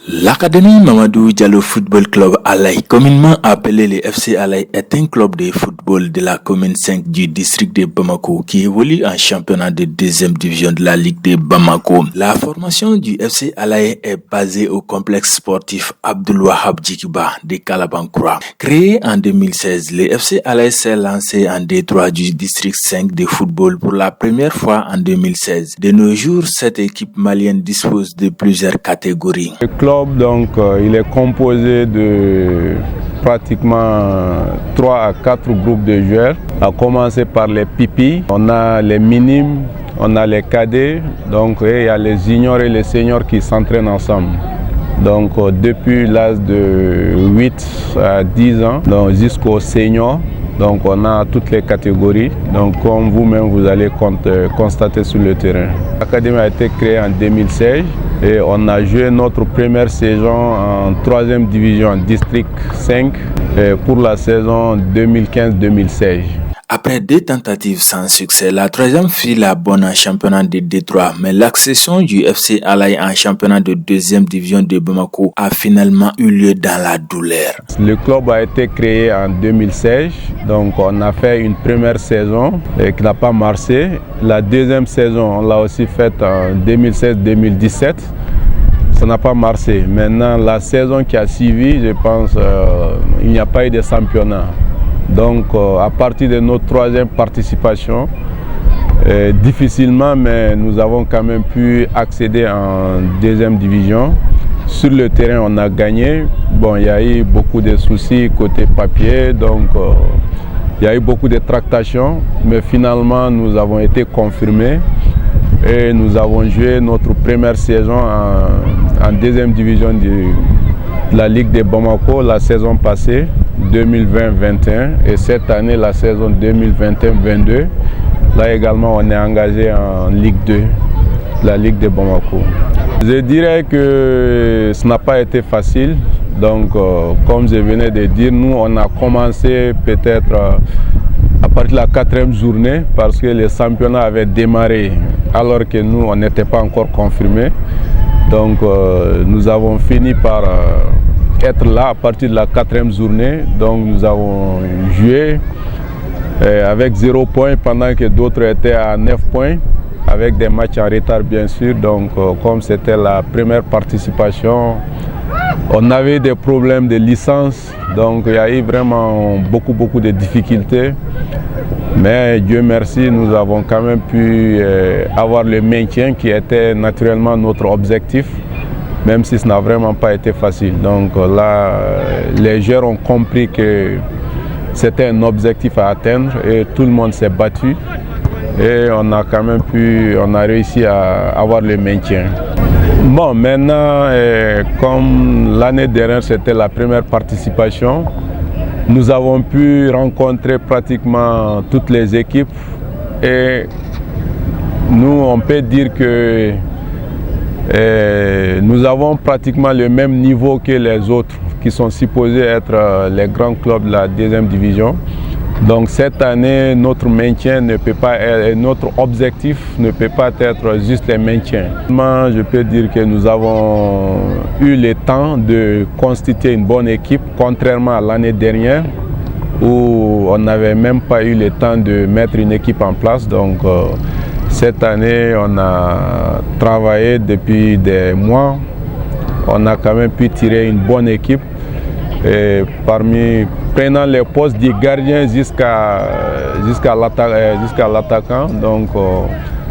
L'Académie Mamadou Diallo Football Club Alaï, communément appelé le FC Alaï, est un club de football de la commune 5 du district de Bamako qui évolue en championnat de deuxième division de la Ligue de Bamako. La formation du FC Alaï est basée au complexe sportif Abdoulouahab Djikiba de Kalabankura. Créé en 2016, le FC Alaï s'est lancé en D3 du district 5 de football pour la première fois en 2016. De nos jours, cette équipe malienne dispose de plusieurs catégories. Donc, il est composé de pratiquement 3 à 4 groupes de joueurs, à commencer par les pipis, on a les minimes, on a les cadets, donc il y a les juniors et les seniors qui s'entraînent ensemble. Donc depuis l'âge de 8 à 10 ans jusqu'aux seniors, donc on a toutes les catégories, donc comme vous-même vous allez constater sur le terrain. L'académie a été créée en 2016 et on a joué notre première saison en 3e division, district 5, pour la saison 2015-2016. Après 2 tentatives sans succès, la 3e fit la bonne en championnat de D3, mais l'accession du FC Alaï en championnat de 2e division de Bamako a finalement eu lieu dans la douleur. Le club a été créé en 2016, donc on a fait une première saison qui n'a pas marché. La 2e saison, on l'a aussi faite en 2016-2017. Ça n'a pas marché. Maintenant, la saison qui a suivi, je pense, il n'y a pas eu de championnat. Donc, à partir de notre 3e participation, difficilement, mais nous avons quand même pu accéder en 2e division. Sur le terrain, on a gagné. Bon, il y a eu beaucoup de soucis côté papier, donc il y a eu beaucoup de tractations, mais finalement, nous avons été confirmés et nous avons joué notre première saison en 2e division de la Ligue de Bamako la saison passée. 2020-21 et cette année la saison 2021-22. Là également on est engagé en Ligue 2, la Ligue de Bamako. Je dirais que ce n'a pas été facile. Donc comme je venais de dire, nous on a commencé peut-être à partir de la 4e journée parce que le championnat avait démarré alors que nous on n'était pas encore confirmés. Donc nous avons fini par être là à partir de la 4e journée. Donc nous avons joué avec 0 points pendant que d'autres étaient à 9 points avec des matchs en retard bien sûr. Donc comme c'était la première participation, on avait des problèmes de licence, donc il y a eu vraiment beaucoup de difficultés. Mais Dieu merci, nous avons quand même pu avoir le maintien qui était naturellement notre objectif, même si ce n'a vraiment pas été facile. Donc là, les joueurs ont compris que c'était un objectif à atteindre et tout le monde s'est battu. Et on a quand même réussi à avoir le maintien. Bon, maintenant, comme l'année dernière c'était la première participation, nous avons pu rencontrer pratiquement toutes les équipes et nous, on peut dire que nous avons pratiquement le même niveau que les autres qui sont supposés être les grands clubs de la 2e division. Donc cette année, notre maintien ne peut pas être, notre objectif ne peut pas être juste le maintien. Je peux dire que nous avons eu le temps de constituer une bonne équipe, contrairement à l'année dernière où on n'avait même pas eu le temps de mettre une équipe en place. Donc cette année, on a travaillé depuis des mois. On a quand même pu tirer une bonne équipe. Et prenant les postes du gardien jusqu'à l'attaquant. Donc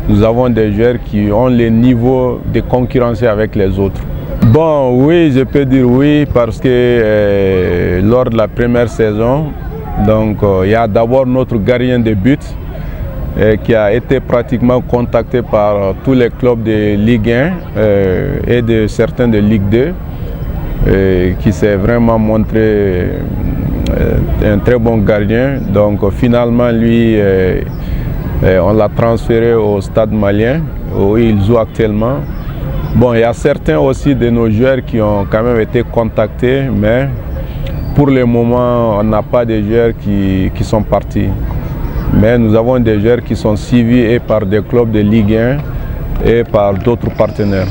nous avons des joueurs qui ont le niveau de concurrencer avec les autres. Bon, oui, je peux dire oui parce que lors de la première saison, donc il y a d'abord notre gardien de but qui a été pratiquement contacté par tous les clubs de Ligue 1 et de certains de Ligue 2. Qui s'est vraiment montré un très bon gardien. Donc finalement lui, on l'a transféré au Stade malien où il joue actuellement. Bon, il y a certains aussi de nos joueurs qui ont quand même été contactés, mais pour le moment on n'a pas de joueurs qui sont partis. Mais nous avons des joueurs qui sont suivis et par des clubs de Ligue 1 et par d'autres partenaires.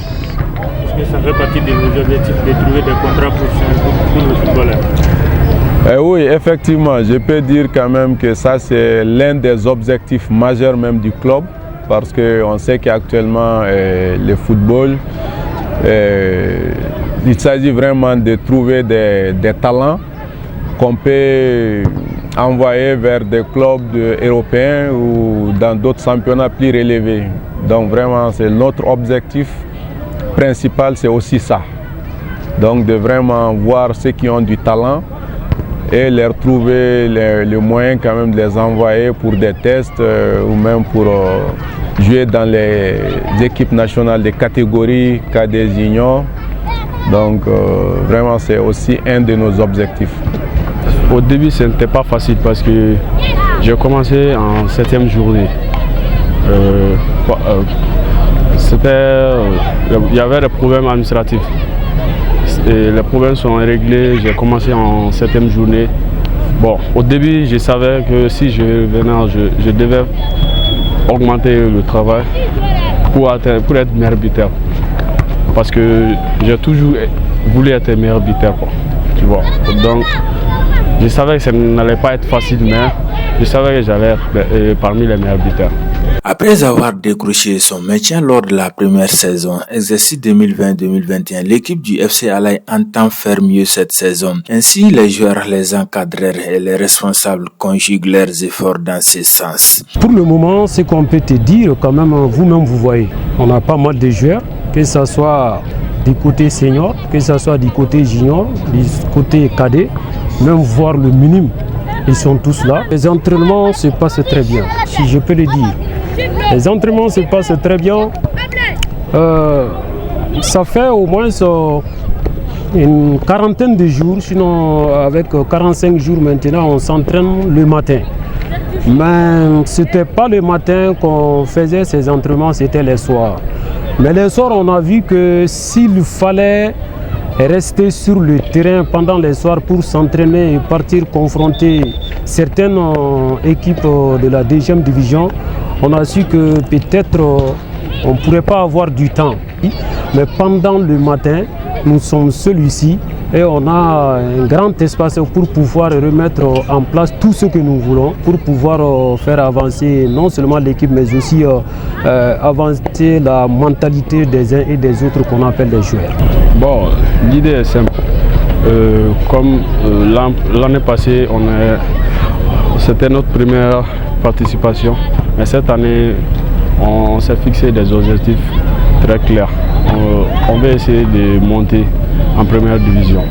que ça fait partie de vos objectifs de trouver des contrats pour le footballeur? Oui, effectivement, je peux dire quand même que ça c'est l'un des objectifs majeurs même du club, parce qu'on sait qu'actuellement le football, il s'agit vraiment de trouver des talents qu'on peut envoyer vers des clubs européens ou dans d'autres championnats plus relevés. Donc vraiment, c'est notre objectif principal, c'est aussi ça. Donc de vraiment voir ceux qui ont du talent et leur trouver le moyen quand même de les envoyer pour des tests ou même pour jouer dans les équipes nationales des catégories K des juniors. Donc vraiment c'est aussi un de nos objectifs. Au début ce n'était pas facile parce que j'ai commencé en 7e journée. Il y avait des problèmes administratifs. Et les problèmes sont réglés, j'ai commencé en 7e journée. Bon, au début, je savais que si je venais, je devais augmenter le travail pour être meilleur buteur. Parce que j'ai toujours voulu être meilleur buteur, tu vois. Donc, je savais que ça n'allait pas être facile, mais je savais que j'allais être parmi les meilleurs buteurs. Après avoir décroché son maintien lors de la première saison, exercice 2020-2021, l'équipe du FC Alay entend faire mieux cette saison. Ainsi, les joueurs, les encadreurs et les responsables conjuguent leurs efforts dans ce sens. Pour le moment, ce qu'on peut te dire, quand même, vous-même vous voyez, on a pas mal de joueurs, que ce soit du côté senior, que ce soit du côté junior, du côté cadet, même voir le minimum. Ils sont tous là. Les entraînements se passent très bien, si je peux le dire. Les entraînements se passent très bien. Ça fait au moins une quarantaine de jours, sinon avec 45 jours maintenant, on s'entraîne le matin. Mais ce n'était pas le matin qu'on faisait ces entraînements, c'était les soirs. Mais les soirs, on a vu que s'il fallait rester sur le terrain pendant les soirs pour s'entraîner et partir confronter certaines équipes de la 2e division, on a su que peut-être on ne pourrait pas avoir du temps. Mais pendant le matin, nous sommes seuls ici et on a un grand espace pour pouvoir remettre en place tout ce que nous voulons, pour pouvoir faire avancer non seulement l'équipe, mais aussi avancer la mentalité des uns et des autres qu'on appelle les joueurs. Bon, l'idée est simple. Comme l'année passée, c'était notre première participation, mais cette année, on s'est fixé des objectifs très clairs. On veut essayer de monter en première division.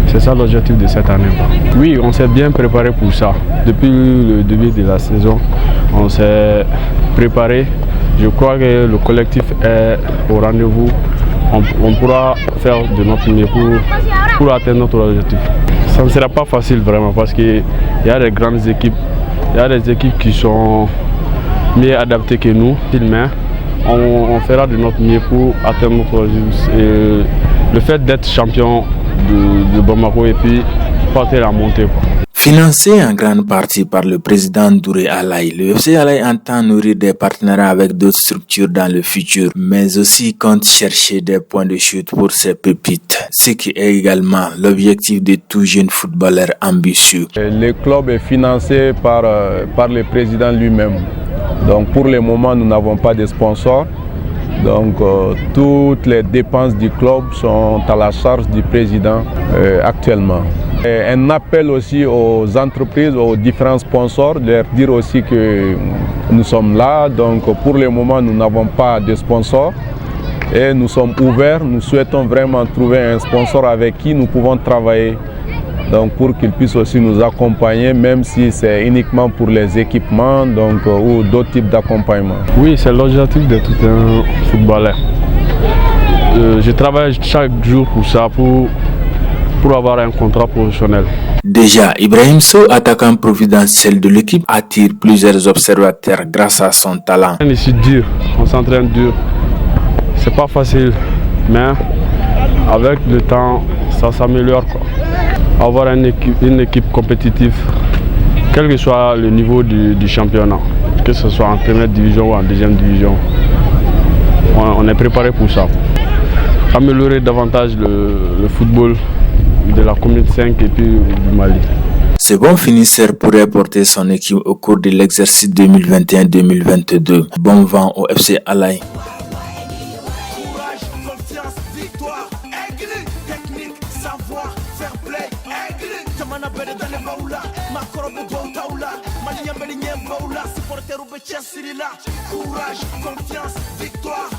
C'est ça l'objectif de cette année. Oui, on s'est bien préparé pour ça. Depuis le début de la saison, on s'est préparé. Je crois que le collectif est au rendez-vous. On pourra faire de notre mieux pour atteindre notre objectif. Ça ne sera pas facile vraiment parce qu'il y a des grandes équipes. Il y a des équipes qui sont mieux adaptées que nous. Mais on fera de notre mieux pour atteindre notre objectif. Le fait d'être champion de Bamako et puis porter la montée. Financé en grande partie par le président Ndouré Alay, le FC Alay entend nourrir des partenariats avec d'autres structures dans le futur, mais aussi compte chercher des points de chute pour ses pépites, ce qui est également l'objectif de tout jeune footballeur ambitieux. Le club est financé par le président lui-même. Donc pour le moment, nous n'avons pas de sponsors. Donc toutes les dépenses du club sont à la charge du président actuellement. Et un appel aussi aux entreprises, aux différents sponsors, de leur dire aussi que nous sommes là. Donc pour le moment, nous n'avons pas de sponsors et nous sommes ouverts. Nous souhaitons vraiment trouver un sponsor avec qui nous pouvons travailler. Donc pour qu'ils puissent aussi nous accompagner, même si c'est uniquement pour les équipements ou d'autres types d'accompagnement. Oui, c'est l'objectif de tout un footballeur. Je travaille chaque jour pour ça, pour avoir un contrat professionnel. Déjà, Ibrahim Sow, attaquant providentiel de l'équipe, attire plusieurs observateurs grâce à son talent. C'est dur, on s'entraîne dur. C'est pas facile, mais avec le temps, ça s'améliore. Avoir une équipe compétitive, quel que soit le niveau du championnat, que ce soit en première division ou en 2e division, on est préparé pour ça. améliorer davantage le football de la commune 5 et puis du Mali. Ce bon finisseur pourrait porter son équipe au cours de l'exercice 2021-2022. Bon vent au FC Alaï. Courage, confiance, victoire.